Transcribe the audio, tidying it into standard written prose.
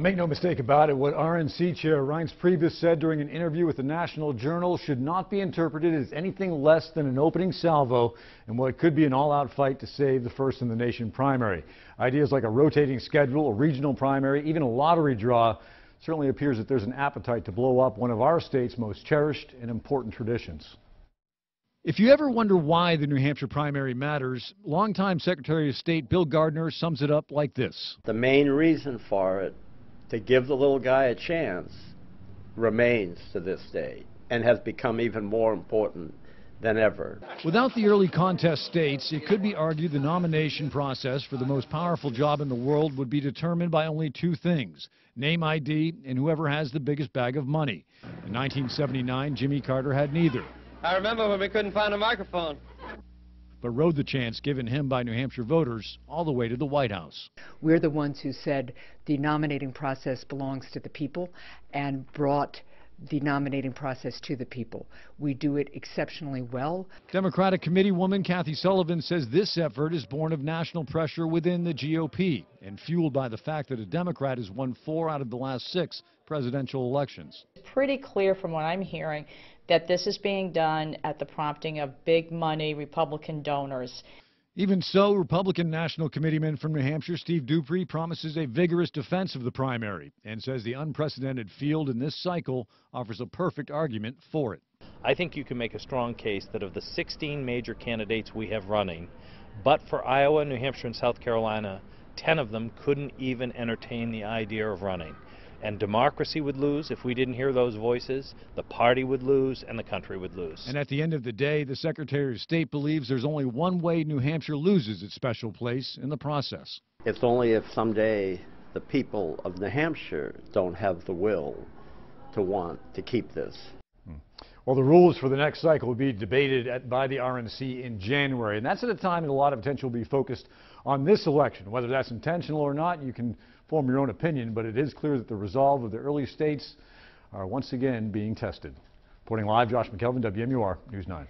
Make no mistake about it, what RNC Chair Reince Priebus said during an interview with the National Journal should not be interpreted as anything less than an opening salvo in what could be an all-out fight to save the first-in-the-nation primary. Ideas like a rotating schedule, a regional primary, even a lottery draw, certainly appears that there's an appetite to blow up one of our state's most cherished and important traditions. If you ever wonder why the New Hampshire primary matters, longtime Secretary of State Bill Gardner sums it up like this. The main reason for it, to give the little guy a chance, remains to this day and has become even more important than ever. Without the early contest states, it could be argued the nomination process for the most powerful job in the world would be determined by only two things: name ID and whoever has the biggest bag of money. In 1979, Jimmy Carter had neither. I remember when we couldn't find a microphone. But rode the chance given him by New Hampshire voters all the way to the White House. We're the ones who said the nominating process belongs to the people and brought the nominating process to the people. We do it exceptionally well. Democratic Committeewoman Kathy Sullivan says this effort is born of national pressure within the GOP and fueled by the fact that a Democrat has won 4 out of the last 6 presidential elections. It's pretty clear from what I'm hearing that this is being done at the prompting of big money Republican donors. Even so, Republican National Committeeman from New Hampshire, Steve Dupree, promises a vigorous defense of the primary and says the unprecedented field in this cycle offers a perfect argument for it. I think you can make a strong case that of the 16 major candidates we have running, but for Iowa, New Hampshire, and South Carolina, 10 of them couldn't even entertain the idea of running. And democracy would lose if we didn't hear those voices, the party would lose, and the country would lose. And at the end of the day, the Secretary of State believes there's only one way New Hampshire loses its special place in the process. It's only if someday the people of New Hampshire don't have the will to want to keep this. Well, the rules for the next cycle will be debated by the RNC in January, and that's at a time that a lot of attention will be focused on this election. Whether that's intentional or not, you can form your own opinion, but it is clear that the resolve of the early states are once again being tested. Reporting live, Josh McKelvin, WMUR News 9.